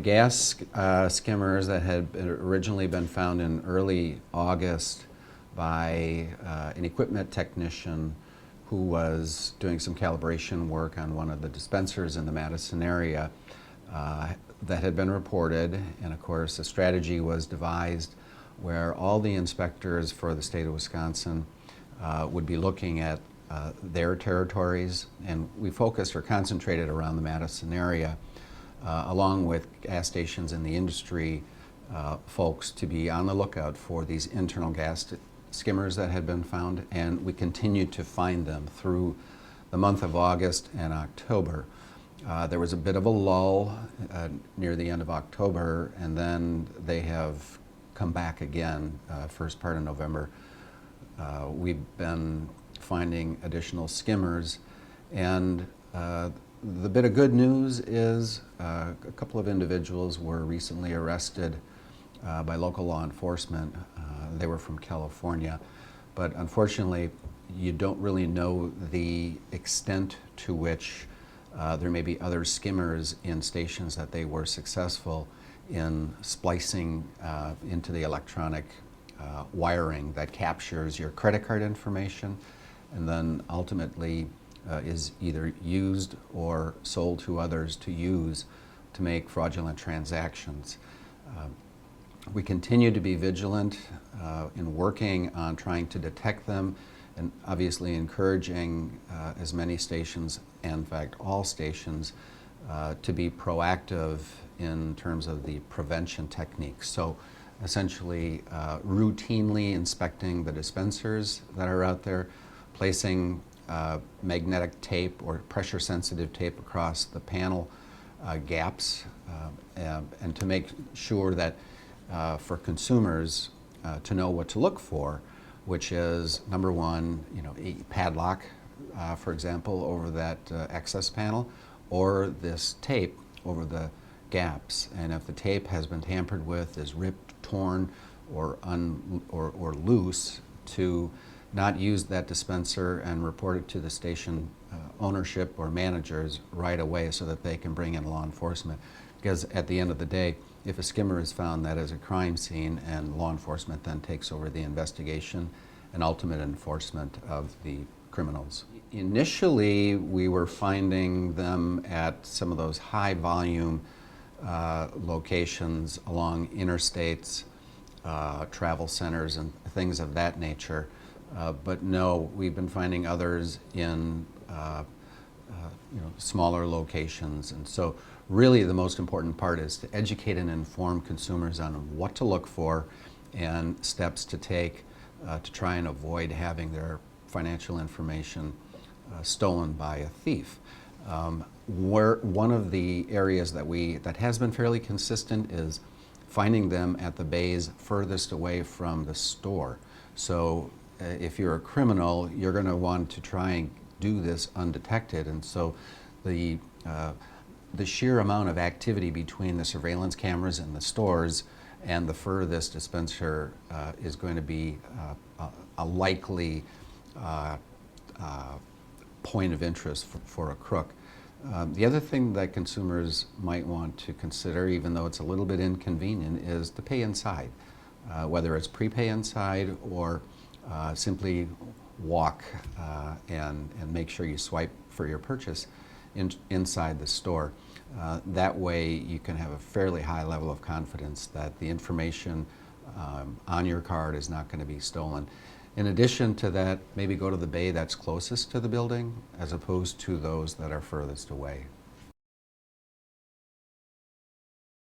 The gas skimmers that had originally been found in early August by an equipment technician who was doing some calibration work on one of the dispensers in the Madison area that had been reported, and of course a strategy was devised where all the inspectors for the state of Wisconsin would be looking at their territories, and we focused or concentrated around the Madison area, along with gas stations and the industry folks, to be on the lookout for these internal gas skimmers that had been found, and we continued to find them through the month of August and October. There was a bit of a lull near the end of October, and then they have come back again first part of November. We've been finding additional skimmers, and the bit of good news is a couple of individuals were recently arrested by local law enforcement. They were from California, but unfortunately you don't really know the extent to which there may be other skimmers in stations that they were successful in splicing into the electronic wiring that captures your credit card information and then ultimately is either used or sold to others to use to make fraudulent transactions. We continue to be vigilant in working on trying to detect them, and obviously encouraging as many stations, and in fact all stations, to be proactive in terms of the prevention techniques. So essentially routinely inspecting the dispensers that are out there, placing magnetic tape or pressure sensitive tape across the panel gaps, and to make sure that for consumers to know what to look for, which is number one, a padlock, for example, over that access panel, or this tape over the gaps. And if the tape has been tampered with, is ripped, torn, or loose, to not use that dispenser and report it to the station ownership or managers right away so that they can bring in law enforcement. Because at the end of the day, if a skimmer is found, that is a crime scene, and law enforcement then takes over the investigation and ultimate enforcement of the criminals. Initially, we were finding them at some of those high volume locations along interstates, travel centers, and things of that nature. But no, we've been finding others in smaller locations. And so really the most important part is to educate and inform consumers on what to look for and steps to take to try and avoid having their financial information stolen by a thief. One of the areas that has been fairly consistent is finding them at the bays furthest away from the store. So if you're a criminal, you're going to want to try and do this undetected, and so the sheer amount of activity between the surveillance cameras in the stores and the furthest dispenser is going to be a likely point of interest for a crook. The other thing that consumers might want to consider, even though it's a little bit inconvenient, is to pay inside, whether it's prepay inside or simply walk and make sure you swipe for your purchase inside the store. That way you can have a fairly high level of confidence that the information on your card is not going to be stolen. In addition to that, maybe go to the bay that's closest to the building as opposed to those that are furthest away.